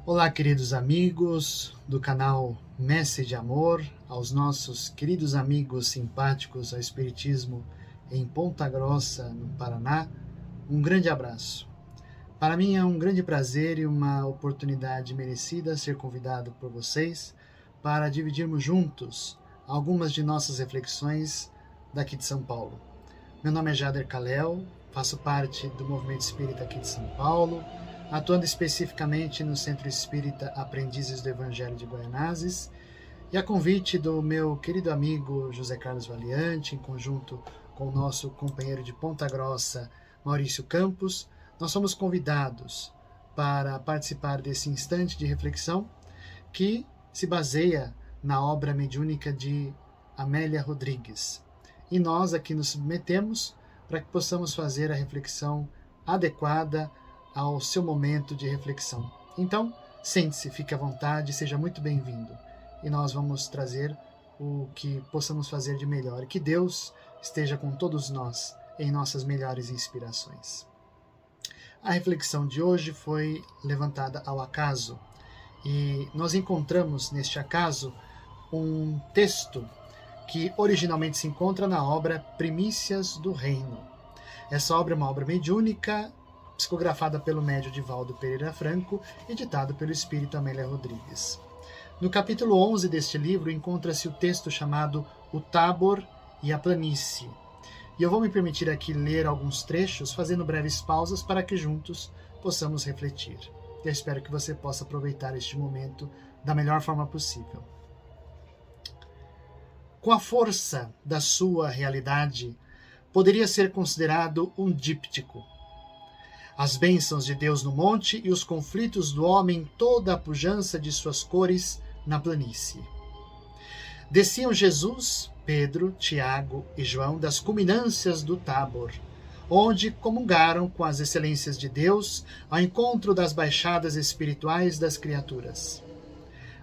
Olá, queridos amigos do canal Messe de Amor, aos nossos queridos amigos simpáticos ao Espiritismo em Ponta Grossa, no Paraná, um grande abraço. Para mim é um grande prazer e uma oportunidade merecida ser convidado por vocês para dividirmos juntos algumas de nossas reflexões daqui de São Paulo. Meu nome é Jader Kalel, faço parte do Movimento Espírita aqui de São Paulo, atuando especificamente no Centro Espírita Aprendizes do Evangelho de Guaianazes, e a convite do meu querido amigo José Carlos Valiante, em conjunto com o nosso companheiro de Ponta Grossa, Maurício Campos, nós somos convidados para participar desse instante de reflexão que se baseia na obra mediúnica de Amélia Rodrigues. E nós aqui nos submetemos para que possamos fazer a reflexão adequada ao seu momento de reflexão. Então, sente-se, fique à vontade, seja muito bem-vindo. E nós vamos trazer o que possamos fazer de melhor. E que Deus esteja com todos nós em nossas melhores inspirações. A reflexão de hoje foi levantada ao acaso. E nós encontramos neste acaso um texto que originalmente se encontra na obra Primícias do Reino. Essa obra é uma obra mediúnica, psicografada pelo médium Divaldo Pereira Franco, editado pelo espírito Amélia Rodrigues. No capítulo 11 deste livro encontra-se o texto chamado O Tábor e a Planície. E eu vou me permitir aqui ler alguns trechos, fazendo breves pausas para que juntos possamos refletir. Eu espero que você possa aproveitar este momento da melhor forma possível. Com a força da sua realidade, poderia ser considerado um díptico. As bênçãos de Deus no monte e os conflitos do homem, toda a pujança de suas cores na planície. Desciam Jesus, Pedro, Tiago e João das culminâncias do Tábor, onde comungaram com as excelências de Deus ao encontro das baixadas espirituais das criaturas.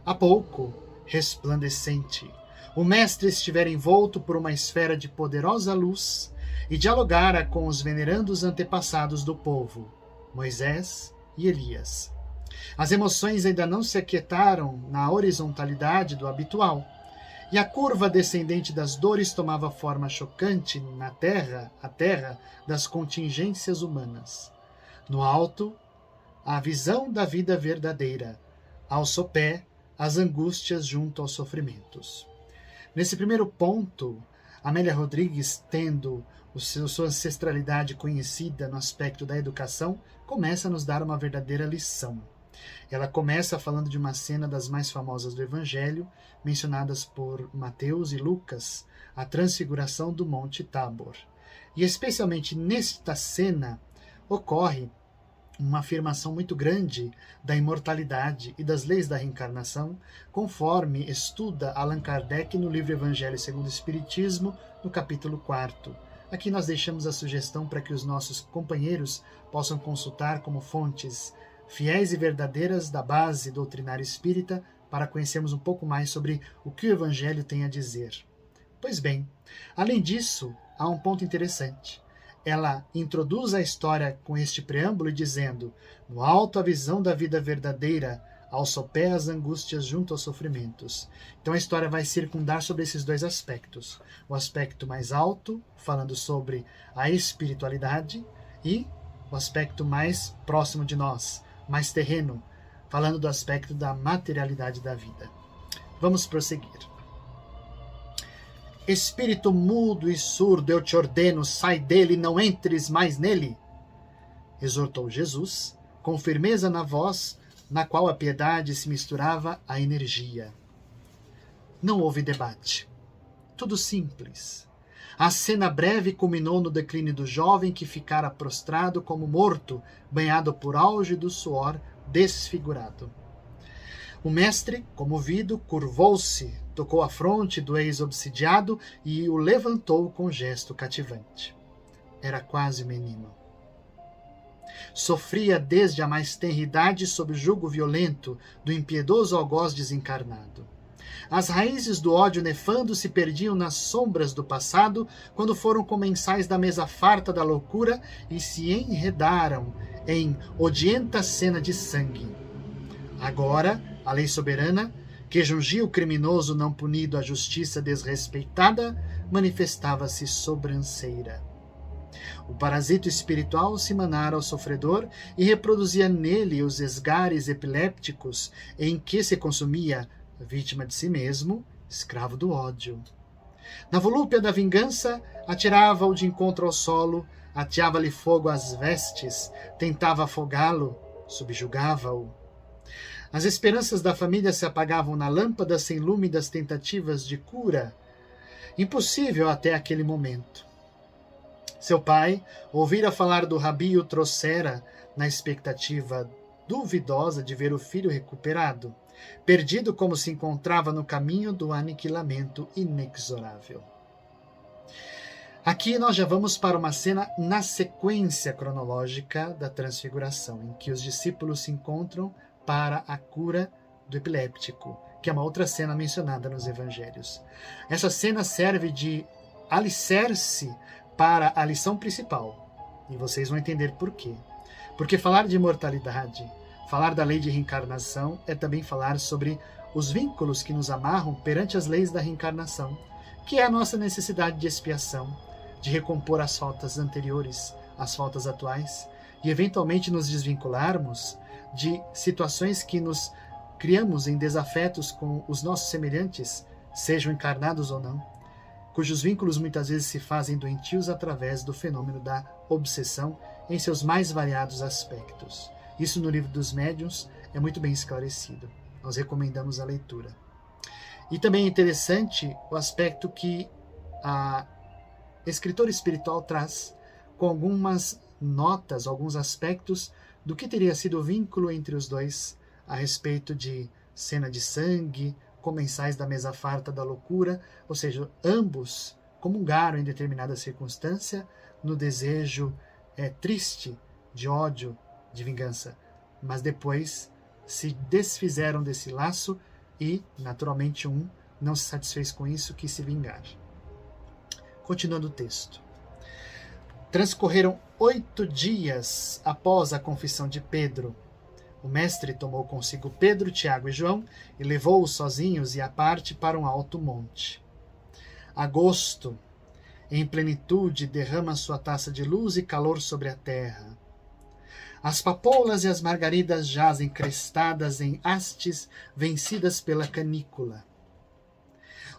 Há pouco, resplandecente, o Mestre estivera envolto por uma esfera de poderosa luz e dialogara com os venerandos antepassados do povo, Moisés e Elias. As emoções ainda não se aquietaram na horizontalidade do habitual, e a curva descendente das dores tomava forma chocante na terra, a terra das contingências humanas. No alto, a visão da vida verdadeira, ao sopé, as angústias junto aos sofrimentos. Nesse primeiro ponto, Amélia Rodrigues, tendo sua ancestralidade conhecida no aspecto da educação, começa a nos dar uma verdadeira lição. Ela começa falando de uma cena das mais famosas do Evangelho, mencionadas por Mateus e Lucas, a transfiguração do Monte Tábor. E especialmente nesta cena ocorre uma afirmação muito grande da imortalidade e das leis da reencarnação, conforme estuda Allan Kardec no livro Evangelho segundo o Espiritismo, no capítulo 4. Aqui nós deixamos a sugestão para que os nossos companheiros possam consultar como fontes fiéis e verdadeiras da base doutrinária espírita para conhecermos um pouco mais sobre o que o Evangelho tem a dizer. Pois bem, além disso, há um ponto interessante. Ela introduz a história com este preâmbulo dizendo: no alto a visão da vida verdadeira, ao sopé as angústias junto aos sofrimentos. Então a história vai circundar sobre esses dois aspectos. O aspecto mais alto, falando sobre a espiritualidade, e o aspecto mais próximo de nós, mais terreno, falando do aspecto da materialidade da vida. Vamos prosseguir. Espírito mudo e surdo, eu te ordeno, sai dele, não entres mais nele, exortou Jesus, com firmeza na voz, na qual a piedade se misturava à energia. Não houve debate. Tudo simples. A cena breve culminou no declínio do jovem que ficara prostrado como morto, banhado por auge do suor, desfigurado. O mestre, comovido, curvou-se, tocou a fronte do ex-obsidiado e o levantou com gesto cativante. Era quase menino. Sofria desde a mais tenra idade sob o jugo violento do impiedoso algoz desencarnado. As raízes do ódio nefando se perdiam nas sombras do passado quando foram comensais da mesa farta da loucura e se enredaram em odienta cena de sangue. Agora, a lei soberana, que jungia o criminoso não punido à justiça desrespeitada, manifestava-se sobranceira. O parasito espiritual se manara ao sofredor e reproduzia nele os esgares epilépticos em que se consumia, vítima de si mesmo, escravo do ódio. Na volúpia da vingança, atirava-o de encontro ao solo, ateava-lhe fogo às vestes, tentava afogá-lo, subjugava-o. As esperanças da família se apagavam na lâmpada sem lume das tentativas de cura, impossível até aquele momento. Seu pai ouvira falar do rabi e o trouxera na expectativa duvidosa de ver o filho recuperado, perdido como se encontrava no caminho do aniquilamento inexorável. Aqui nós já vamos para uma cena na sequência cronológica da transfiguração, em que os discípulos se encontram para a cura do epiléptico, que é uma outra cena mencionada nos evangelhos. Essa cena serve de alicerce para a lição principal, e vocês vão entender por quê. Porque falar de imortalidade, falar da lei de reencarnação, é também falar sobre os vínculos que nos amarram perante as leis da reencarnação, que é a nossa necessidade de expiação, de recompor as faltas anteriores, as faltas atuais, e eventualmente nos desvincularmos de situações que nos criamos em desafetos com os nossos semelhantes, sejam encarnados ou não, cujos vínculos muitas vezes se fazem doentios através do fenômeno da obsessão em seus mais variados aspectos. Isso no livro dos médiuns é muito bem esclarecido. Nós recomendamos a leitura. E também é interessante o aspecto que a escritora espiritual traz com algumas notas, alguns aspectos do que teria sido o vínculo entre os dois a respeito de cena de sangue, comensais da mesa farta da loucura, ou seja, ambos comungaram em determinada circunstância no desejo triste de ódio, de vingança, mas depois se desfizeram desse laço e, naturalmente, um não se satisfez com isso, quis se vingar. Continuando o texto. Transcorreram 8 dias após a confissão de Pedro. O mestre tomou consigo Pedro, Tiago e João e levou-os sozinhos e à parte para um alto monte. Agosto, em plenitude, derrama sua taça de luz e calor sobre a terra. As papoulas e as margaridas jazem crestadas em hastes vencidas pela canícula.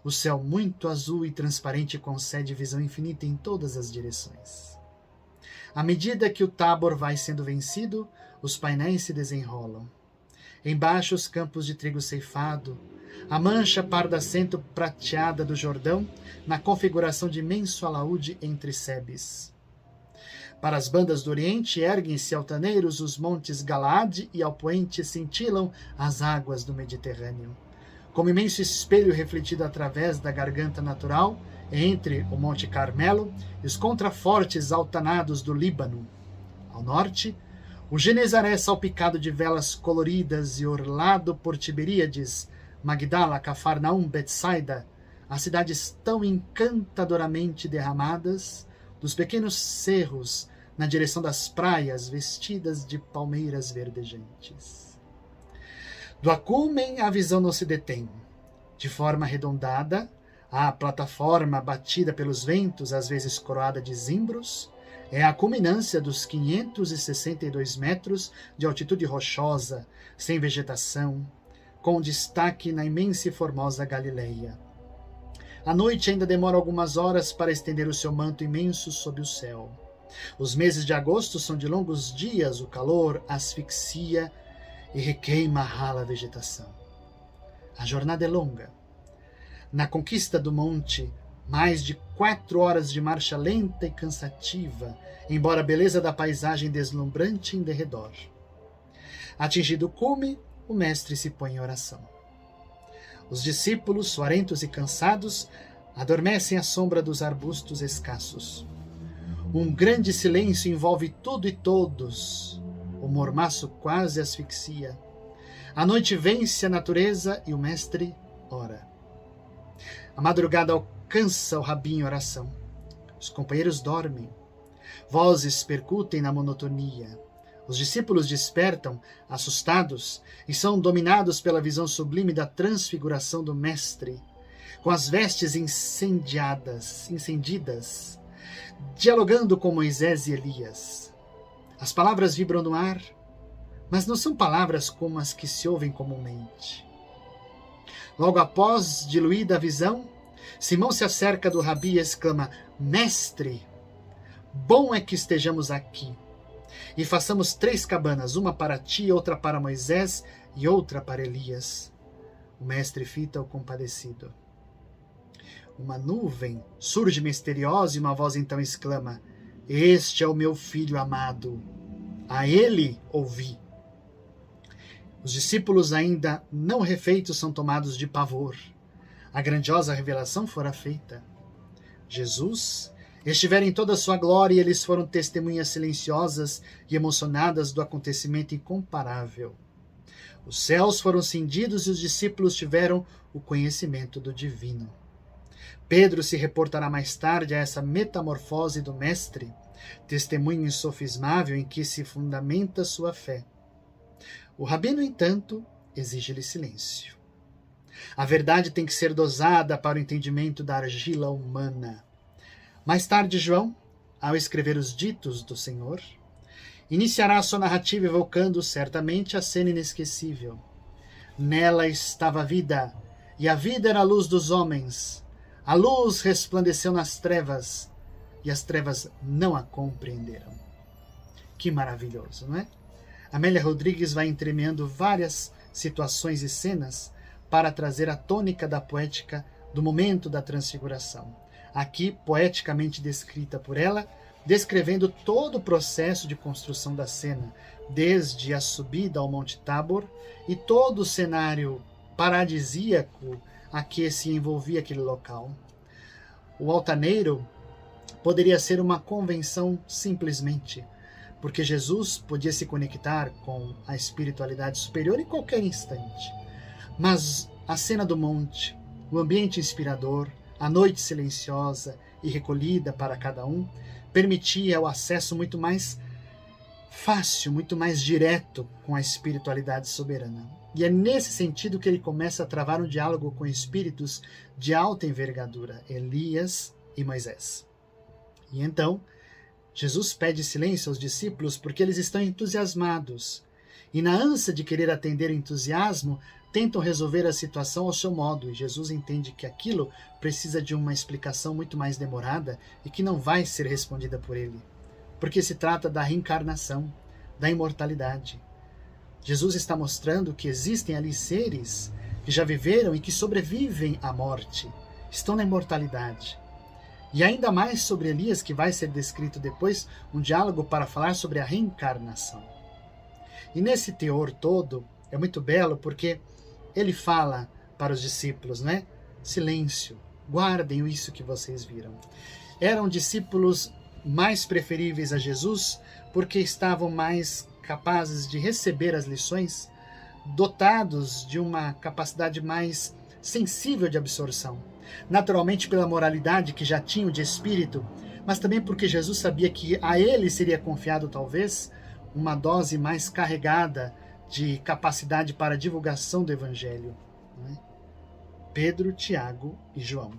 O céu muito azul e transparente concede visão infinita em todas as direções. À medida que o Tábor vai sendo vencido, os painéis se desenrolam. Embaixo os campos de trigo ceifado, a mancha pardacento prateada do Jordão, na configuração de imenso alaúde entre sebes. Para as bandas do Oriente erguem-se altaneiros os montes Galaade e ao poente cintilam as águas do Mediterrâneo. Como imenso espelho refletido através da garganta natural, entre o Monte Carmelo e os contrafortes altanados do Líbano. Ao norte, o Genezaré salpicado de velas coloridas e orlado por Tiberíades, Magdala, Cafarnaum, Betsaida, as cidades tão encantadoramente derramadas, dos pequenos cerros na direção das praias vestidas de palmeiras verdejantes. Do acumen a visão não se detém. De forma arredondada, a plataforma batida pelos ventos, às vezes coroada de zimbros, é a culminância dos 562 metros de altitude rochosa, sem vegetação, com destaque na imensa e formosa Galileia. A noite ainda demora algumas horas para estender o seu manto imenso sob o céu. Os meses de agosto são de longos dias, o calor asfixia e requeima a rala vegetação. A jornada é longa. Na conquista do monte, mais de 4 horas de marcha lenta e cansativa, embora a beleza da paisagem deslumbrante em derredor. Atingido o cume, o mestre se põe em oração. Os discípulos, suarentos e cansados, adormecem à sombra dos arbustos escassos. Um grande silêncio envolve tudo e todos. O mormaço quase asfixia. A noite vence a natureza e o mestre ora. A madrugada alcança o rabi em oração. Os companheiros dormem. Vozes percutem na monotonia. Os discípulos despertam, assustados, e são dominados pela visão sublime da transfiguração do Mestre, com as vestes incendidas, dialogando com Moisés e Elias. As palavras vibram no ar, mas não são palavras como as que se ouvem comumente. Logo após diluída a visão, Simão se acerca do rabi e exclama: Mestre, bom é que estejamos aqui e façamos 3 cabanas, uma para ti, outra para Moisés e outra para Elias. O mestre fita o compadecido. Uma nuvem surge misteriosa e uma voz então exclama: Este é o meu filho amado, a ele ouvi. Os discípulos ainda não refeitos são tomados de pavor. A grandiosa revelação fora feita. Jesus estivera em toda a sua glória e eles foram testemunhas silenciosas e emocionadas do acontecimento incomparável. Os céus foram cindidos e os discípulos tiveram o conhecimento do divino. Pedro se reportará mais tarde a essa metamorfose do Mestre, testemunho insofismável em que se fundamenta sua fé. O rabi, no entanto, exige-lhe silêncio. A verdade tem que ser dosada para o entendimento da argila humana. Mais tarde, João, ao escrever os ditos do Senhor, iniciará a sua narrativa evocando certamente a cena inesquecível. Nela estava a vida, e a vida era a luz dos homens. A luz resplandeceu nas trevas, e as trevas não a compreenderam. Que maravilhoso, não é? Amélia Rodrigues vai entremeando várias situações e cenas para trazer a tônica da poética do momento da transfiguração. Aqui, poeticamente descrita por ela, descrevendo todo o processo de construção da cena, desde a subida ao Monte Tabor e todo o cenário paradisíaco a que se envolvia aquele local. O altaneiro poderia ser uma convenção simplesmente, porque Jesus podia se conectar com a espiritualidade superior em qualquer instante. Mas a cena do monte, o ambiente inspirador, a noite silenciosa e recolhida para cada um, permitia o acesso muito mais fácil, muito mais direto com a espiritualidade soberana. E é nesse sentido que ele começa a travar um diálogo com espíritos de alta envergadura, Elias e Moisés. E então, Jesus pede silêncio aos discípulos porque eles estão entusiasmados. E na ânsia de querer atender o entusiasmo, tentam resolver a situação ao seu modo. E Jesus entende que aquilo precisa de uma explicação muito mais demorada e que não vai ser respondida por ele. Porque se trata da reencarnação, da imortalidade. Jesus está mostrando que existem ali seres que já viveram e que sobrevivem à morte, estão na imortalidade. E ainda mais sobre Elias, que vai ser descrito depois, um diálogo para falar sobre a reencarnação. E nesse teor todo, é muito belo porque ele fala para os discípulos, né? Silêncio, guardem isso que vocês viram. Eram discípulos mais preferíveis a Jesus porque estavam mais capazes de receber as lições, dotados de uma capacidade mais sensível de absorção. Naturalmente pela moralidade que já tinham de espírito, mas também porque Jesus sabia que a ele seria confiado talvez uma dose mais carregada de capacidade para a divulgação do Evangelho. Não é? Pedro, Tiago e João,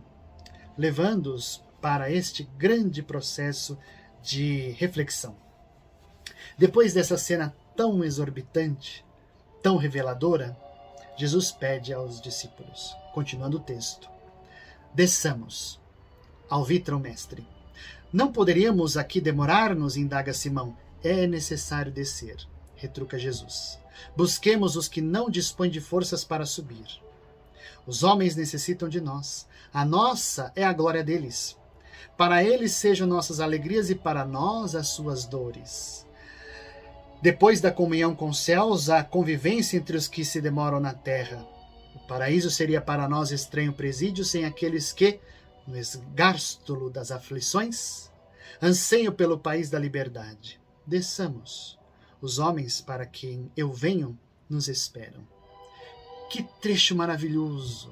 levando-os para este grande processo de reflexão. Depois dessa cena tão exorbitante, tão reveladora, Jesus pede aos discípulos, continuando o texto: desçamos. Alvitra o mestre. Não poderíamos aqui demorar-nos, indaga Simão. É necessário descer, retruca Jesus. Busquemos os que não dispõem de forças para subir. Os homens necessitam de nós. A nossa é a glória deles. Para eles sejam nossas alegrias e para nós as suas dores. Depois da comunhão com os céus, a convivência entre os que se demoram na terra. O paraíso seria para nós estranho presídio sem aqueles que, no esgarçulo das aflições, anseiam pelo país da liberdade. Desçamos. Os homens para quem eu venho nos esperam. Que trecho maravilhoso!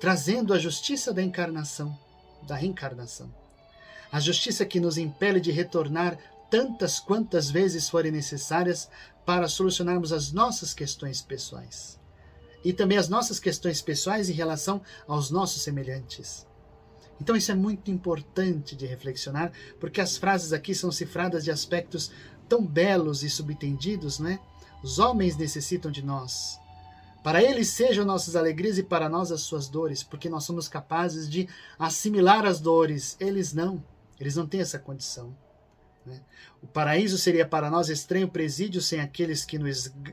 Trazendo a justiça da encarnação, da reencarnação. A justiça que nos impele de retornar tantas quantas vezes forem necessárias para solucionarmos as nossas questões pessoais. E também as nossas questões pessoais em relação aos nossos semelhantes. Então isso é muito importante de reflexionar, porque as frases aqui são cifradas de aspectos tão belos e subtendidos, não é? Os homens necessitam de nós. Para eles sejam nossas alegrias e para nós as suas dores, porque nós somos capazes de assimilar as dores. Eles não têm essa condição. Né? O paraíso seria para nós estranho presídio sem aqueles que no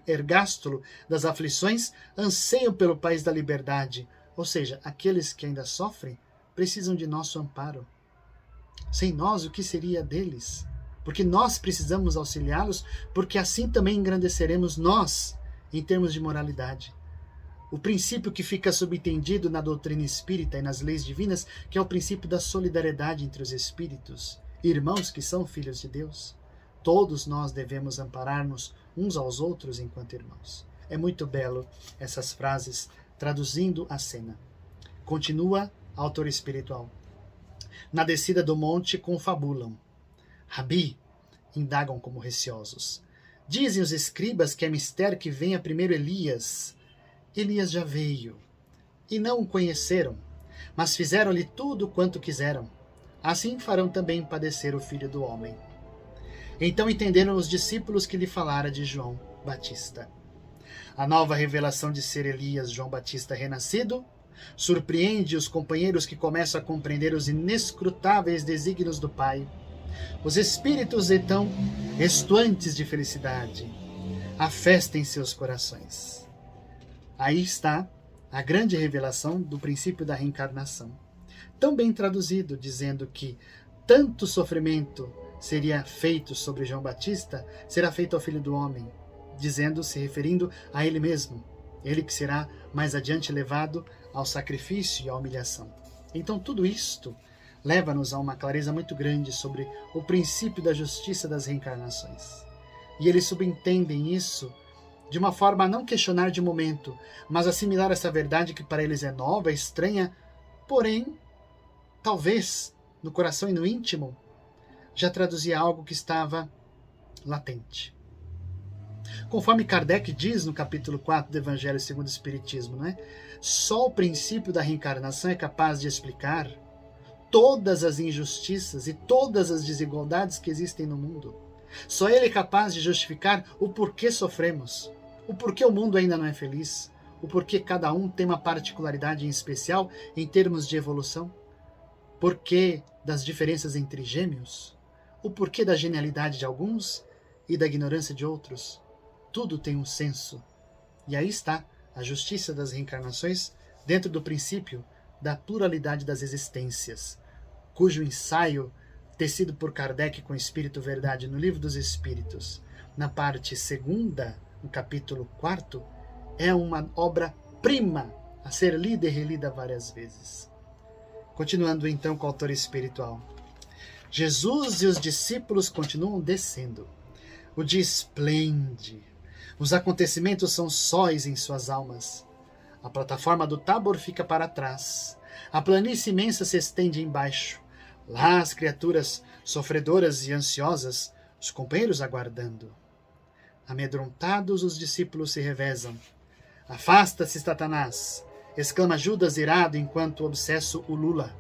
ergástulo das aflições anseiam pelo país da liberdade. Ou seja, aqueles que ainda sofrem precisam de nosso amparo. Sem nós, o que seria deles? Porque nós precisamos auxiliá-los, porque assim também engrandeceremos nós em termos de moralidade. O princípio que fica subentendido na doutrina espírita e nas leis divinas, que é o princípio da solidariedade entre os espíritos, irmãos que são filhos de Deus. Todos nós devemos amparar-nos uns aos outros enquanto irmãos. É muito belo essas frases, traduzindo a cena. Continua a autor espiritual. Na descida do monte confabulam. Rabi, indagam como receosos. Dizem os escribas que é mistério que venha primeiro Elias. Elias já veio, e não o conheceram, mas fizeram-lhe tudo quanto quiseram. Assim farão também padecer o Filho do Homem. Então entenderam os discípulos que lhe falara de João Batista. A nova revelação de ser Elias, João Batista renascido, surpreende os companheiros que começam a compreender os inescrutáveis desígnios do Pai. Os espíritos, então, estuantes de felicidade, a festa em seus corações. Aí está a grande revelação do princípio da reencarnação. Tão bem traduzido, dizendo que tanto sofrimento seria feito sobre João Batista, será feito ao Filho do Homem, se referindo a ele mesmo, ele que será mais adiante levado ao sacrifício e à humilhação. Então tudo isto leva-nos a uma clareza muito grande sobre o princípio da justiça das reencarnações. E eles subentendem isso de uma forma a não questionar de momento, mas assimilar essa verdade que para eles é nova, estranha, porém, talvez, no coração e no íntimo, já traduzia algo que estava latente. Conforme Kardec diz no capítulo 4 do Evangelho segundo o Espiritismo, não é? Só o princípio da reencarnação é capaz de explicar todas as injustiças e todas as desigualdades que existem no mundo. Só ele é capaz de justificar o porquê sofremos, o porquê o mundo ainda não é feliz, o porquê cada um tem uma particularidade em especial em termos de evolução, porquê das diferenças entre gêmeos, o porquê da genialidade de alguns e da ignorância de outros. Tudo tem um senso. E aí está a justiça das reencarnações dentro do princípio da pluralidade das existências, cujo ensaio, tecido por Kardec com Espírito Verdade no Livro dos Espíritos, na parte 2ª, no capítulo 4º, é uma obra-prima a ser lida e relida várias vezes. Continuando então com o autor espiritual. Jesus e os discípulos continuam descendo. O dia esplende. Os acontecimentos são sóis em suas almas. A plataforma do Tábor fica para trás. A planície imensa se estende embaixo. Lá as criaturas, sofredoras e ansiosas, os companheiros aguardando. Amedrontados, os discípulos se revezam. Afasta-se, Satanás! Exclama Judas irado enquanto o obsesso ulula.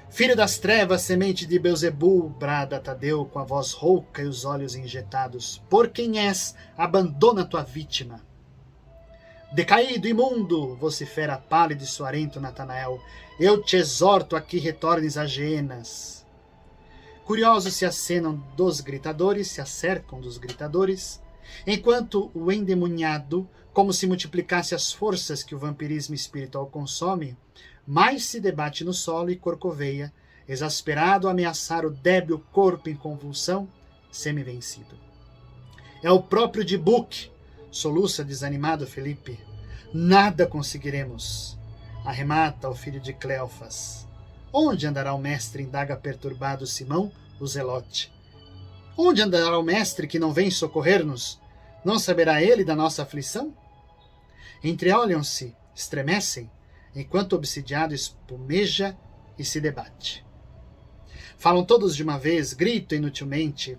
Filho das trevas, semente de Beelzebul, brada Tadeu com a voz rouca e os olhos injetados. Por quem és, abandona tua vítima. Decaído, imundo, vocifera pálido e suarento Natanael. Eu te exorto a que retornes a Geenas. Curiosos se acenam dos gritadores, se acercam dos gritadores, enquanto o endemoniado, como se multiplicasse as forças que o vampirismo espiritual consome, mais se debate no solo e corcoveia, exasperado a ameaçar o débil corpo em convulsão, semi-vencido. É o próprio Dybbuk, soluça desanimado Felipe. Nada conseguiremos. Arremata o filho de Cleofas. Onde andará o mestre? Indaga perturbado Simão, o zelote. Onde andará o mestre que não vem socorrer-nos? Não saberá ele da nossa aflição? Entreolham-se, estremecem, enquanto o obsidiado espumeja e se debate. Falam todos de uma vez, gritam inutilmente.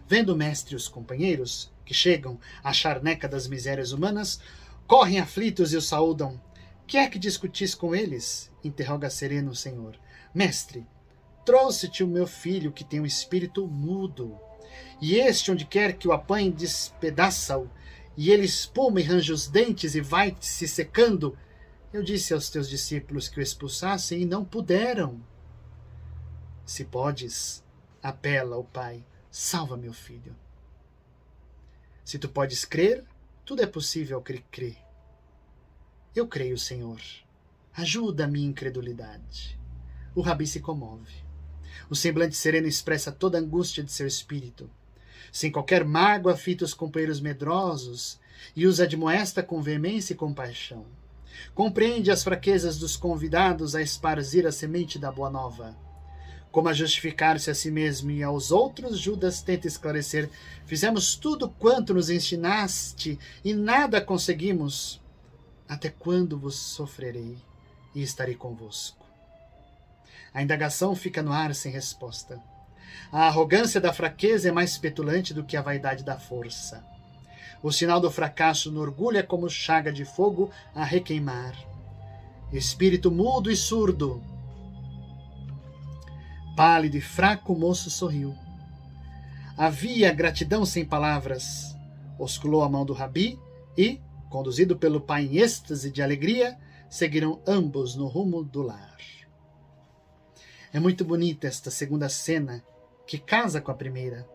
Vendo o mestre e os companheiros, que chegam à charneca das misérias humanas, correm aflitos e o saúdam. Quer que discutis com eles? Interroga sereno o Senhor. Mestre, trouxe-te o meu filho que tem um espírito mudo. E este, onde quer que o apanhe, despedaça-o, e ele espuma e range os dentes e vai se secando. Eu disse aos teus discípulos que o expulsassem e não puderam. Se podes, apela ao Pai, salva meu filho. Se tu podes crer, tudo é possível ao que crê. Eu creio, Senhor. Ajuda a minha incredulidade. O rabi se comove. O semblante sereno expressa toda a angústia de seu espírito. Sem qualquer mágoa, fita os companheiros medrosos e os admoesta com veemência e compaixão. Compreende as fraquezas dos convidados a esparzir a semente da boa nova. Como a justificar-se a si mesmo e aos outros, Judas tenta esclarecer. Fizemos tudo quanto nos ensinaste e nada conseguimos. Até quando vos sofrerei e estarei convosco? A indagação fica no ar sem resposta. A arrogância da fraqueza é mais petulante do que a vaidade da força. O sinal do fracasso no orgulho é como chaga de fogo a requeimar. Espírito mudo e surdo. Pálido e fraco, o moço sorriu. Havia gratidão sem palavras. Osculou a mão do rabi e, conduzido pelo pai em êxtase de alegria, seguiram ambos no rumo do lar. É muito bonita esta segunda cena, que casa com a primeira,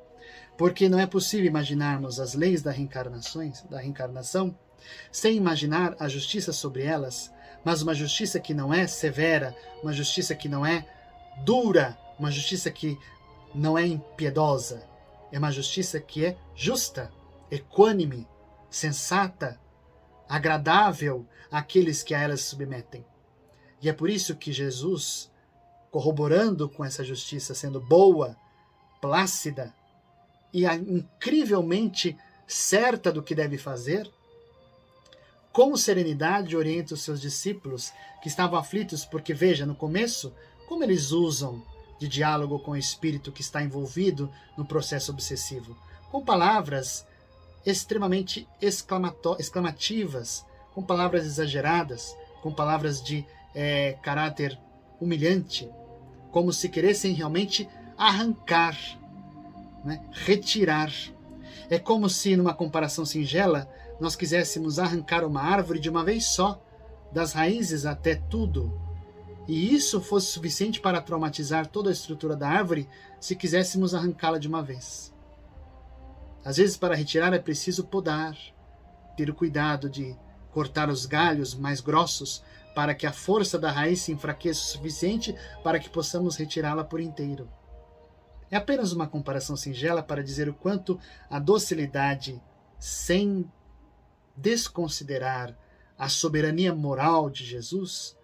porque não é possível imaginarmos as leis da reencarnação sem imaginar a justiça sobre elas, mas uma justiça que não é severa, uma justiça que não é dura, uma justiça que não é impiedosa, é uma justiça que é justa, equânime, sensata, agradável àqueles que a elas se submetem. E é por isso que Jesus, corroborando com essa justiça, sendo boa, plácida e incrivelmente certa do que deve fazer, com serenidade orienta os seus discípulos que estavam aflitos, porque veja, no começo, como eles usam de diálogo com o espírito que está envolvido no processo obsessivo, com palavras extremamente exclamativas, com palavras exageradas, com palavras de caráter humilhante, como se queressem realmente arrancar, né? Retirar. É como se, numa comparação singela, nós quiséssemos arrancar uma árvore de uma vez só, das raízes até tudo, e isso fosse suficiente para traumatizar toda a estrutura da árvore se quiséssemos arrancá-la de uma vez. Às vezes, para retirar é preciso podar, ter o cuidado de cortar os galhos mais grossos para que a força da raiz se enfraqueça o suficiente para que possamos retirá-la por inteiro. É apenas uma comparação singela para dizer o quanto a docilidade, sem desconsiderar a soberania moral de Jesus,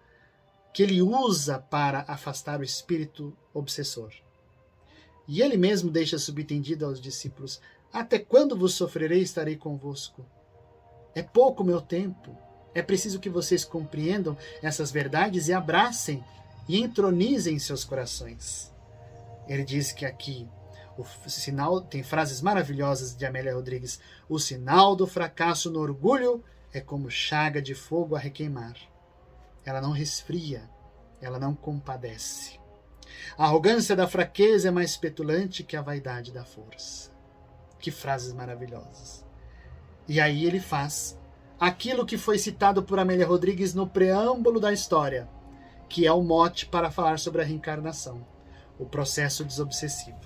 que ele usa para afastar o espírito obsessor. E ele mesmo deixa subentendido aos discípulos: até quando vos sofrerei e estarei convosco? É pouco meu tempo. É preciso que vocês compreendam essas verdades e abracem e entronizem seus corações. Ele diz que aqui o sinal, tem frases maravilhosas de Amélia Rodrigues: o sinal do fracasso no orgulho é como chaga de fogo a requeimar. Ela não resfria, ela não compadece. A arrogância da fraqueza é mais petulante que a vaidade da força. Que frases maravilhosas. E aí ele faz aquilo que foi citado por Amélia Rodrigues no preâmbulo da história, que é o mote para falar sobre a reencarnação, o processo desobsessivo.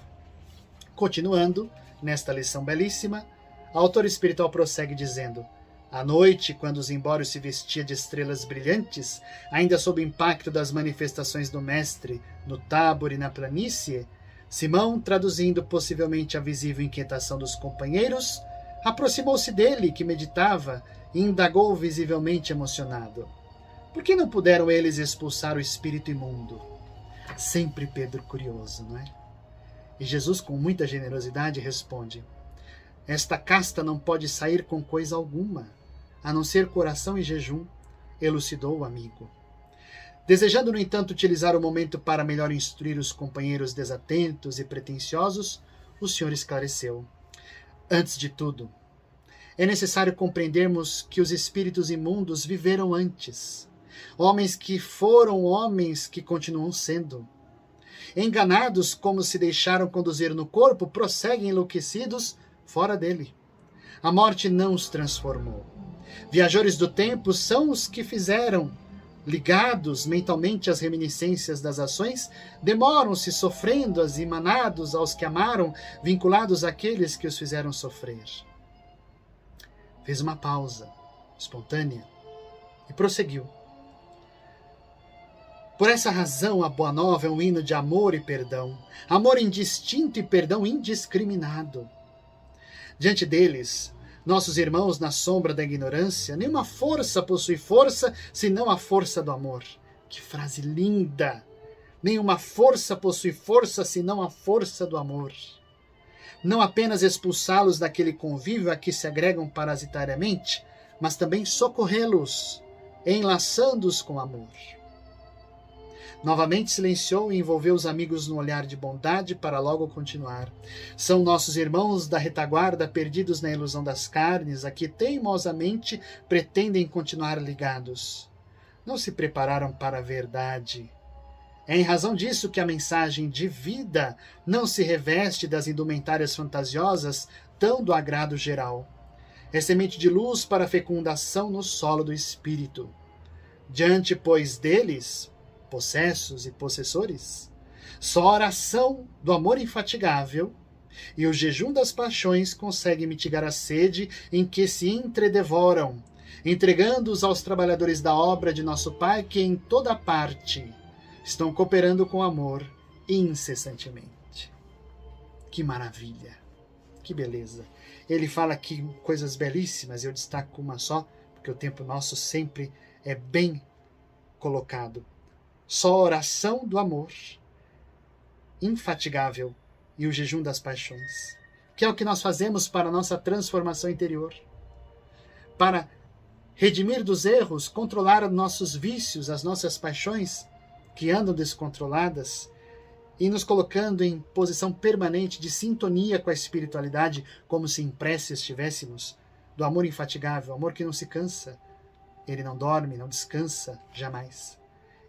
Continuando, nesta lição belíssima, a autora espiritual prossegue dizendo: à noite, quando o zimbório se vestia de estrelas brilhantes, ainda sob o impacto das manifestações do Mestre no Tábor e na planície, Simão, traduzindo possivelmente a visível inquietação dos companheiros, aproximou-se dele, que meditava, e indagou visivelmente emocionado: por que não puderam eles expulsar o espírito imundo? Sempre Pedro curioso, não é? E Jesus, com muita generosidade, responde: esta casta não pode sair com coisa alguma, a não ser coração e jejum, elucidou o amigo. Desejando, no entanto, utilizar o momento para melhor instruir os companheiros desatentos e pretensiosos, o Senhor esclareceu. Antes de tudo, é necessário compreendermos que os espíritos imundos viveram antes. Homens que foram homens que continuam sendo. Enganados como se deixaram conduzir no corpo, prosseguem enlouquecidos fora dele. A morte não os transformou. Viajores do tempo são os que fizeram, ligados mentalmente às reminiscências das ações, demoram-se sofrendo-as e emanados aos que amaram, vinculados àqueles que os fizeram sofrer. Fez uma pausa, espontânea, e prosseguiu. Por essa razão, a Boa Nova é um hino de amor e perdão, amor indistinto e perdão indiscriminado. Diante deles, nossos irmãos na sombra da ignorância, nenhuma força possui força, senão a força do amor. Que frase linda! Nenhuma força possui força, senão a força do amor. Não apenas expulsá-los daquele convívio a que se agregam parasitariamente, mas também socorrê-los, enlaçando-os com amor. Novamente silenciou e envolveu os amigos num olhar de bondade para logo continuar. São nossos irmãos da retaguarda perdidos na ilusão das carnes, a que teimosamente pretendem continuar ligados. Não se prepararam para a verdade. É em razão disso que a mensagem de vida não se reveste das indumentárias fantasiosas tão do agrado geral. É semente de luz para a fecundação no solo do espírito. Diante, pois, deles, possessos e possessores, só a oração do amor infatigável e o jejum das paixões conseguem mitigar a sede em que se entredevoram, entregando-os aos trabalhadores da obra de nosso Pai que em toda parte estão cooperando com amor incessantemente. Que maravilha! Que beleza! Ele fala aqui coisas belíssimas, eu destaco uma só, porque o tempo nosso sempre é bem colocado. Só a oração do amor infatigável e o jejum das paixões, que é o que nós fazemos para a nossa transformação interior, para redimir dos erros, controlar nossos vícios, as nossas paixões que andam descontroladas e nos colocando em posição permanente de sintonia com a espiritualidade, como se em prece estivéssemos, do amor infatigável, amor que não se cansa, ele não dorme, não descansa jamais.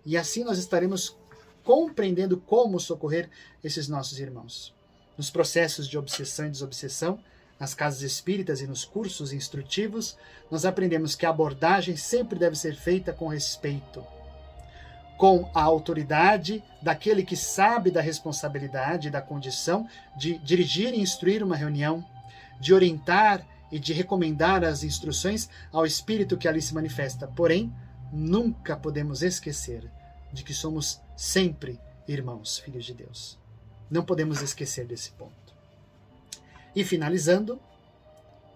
E assim nós estaremos compreendendo como socorrer esses nossos irmãos. Nos processos de obsessão e desobsessão, nas casas espíritas e nos cursos instrutivos, nós aprendemos que a abordagem sempre deve ser feita com respeito, com a autoridade daquele que sabe da responsabilidade e da condição de dirigir e instruir uma reunião, de orientar e de recomendar as instruções ao espírito que ali se manifesta. Porém, nunca podemos esquecer de que somos sempre irmãos, filhos de Deus. Não podemos esquecer desse ponto. E finalizando,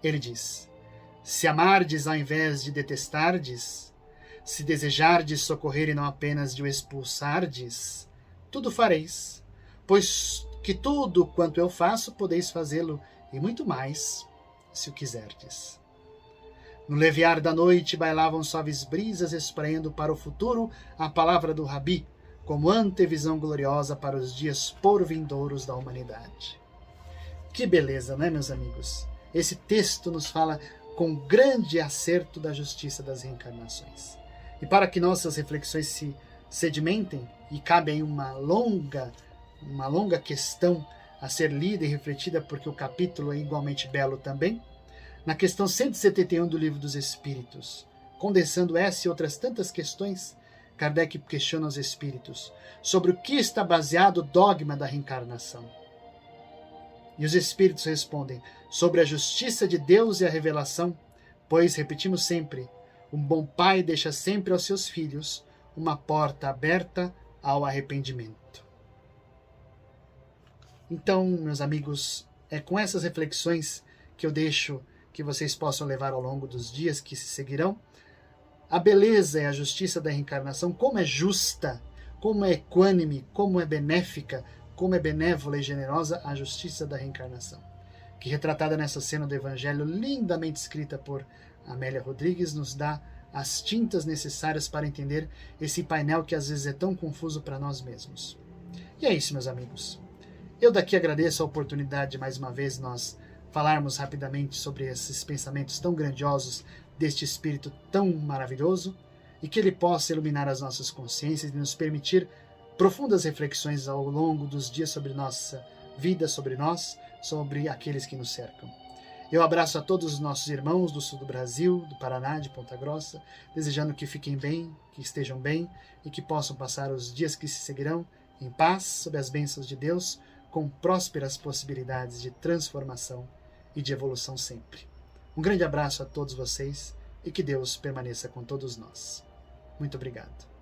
ele diz: se amardes ao invés de detestardes, se desejardes socorrer e não apenas de o expulsardes, tudo fareis, pois que tudo quanto eu faço podeis fazê-lo e muito mais, se o quiserdes. No levear da noite bailavam suaves brisas, espraiando para o futuro a palavra do Rabi, como antevisão gloriosa para os dias porvindouros da humanidade. Que beleza, não é, meus amigos? Esse texto nos fala com grande acerto da justiça das reencarnações. E para que nossas reflexões se sedimentem, e cabe aí uma longa questão a ser lida e refletida, porque o capítulo é igualmente belo também, na questão 171 do Livro dos Espíritos, condensando essa e outras tantas questões, Kardec questiona os espíritos sobre o que está baseado o dogma da reencarnação. E os espíritos respondem sobre a justiça de Deus e a revelação, pois, repetimos sempre, um bom pai deixa sempre aos seus filhos uma porta aberta ao arrependimento. Então, meus amigos, é com essas reflexões que eu deixo que vocês possam levar ao longo dos dias que se seguirão. A beleza e a justiça da reencarnação, como é justa, como é equânime, como é benéfica, como é benévola e generosa a justiça da reencarnação, que retratada nessa cena do Evangelho, lindamente escrita por Amélia Rodrigues, nos dá as tintas necessárias para entender esse painel que às vezes é tão confuso para nós mesmos. E é isso, meus amigos. Eu daqui agradeço a oportunidade de mais uma vez nós falarmos rapidamente sobre esses pensamentos tão grandiosos deste Espírito tão maravilhoso e que ele possa iluminar as nossas consciências e nos permitir profundas reflexões ao longo dos dias sobre nossa vida, sobre nós, sobre aqueles que nos cercam. Eu abraço a todos os nossos irmãos do sul do Brasil, do Paraná, de Ponta Grossa, desejando que fiquem bem, que estejam bem e que possam passar os dias que se seguirão em paz, sob as bênçãos de Deus, com prósperas possibilidades de transformação e de evolução sempre. Um grande abraço a todos vocês e que Deus permaneça com todos nós. Muito obrigado.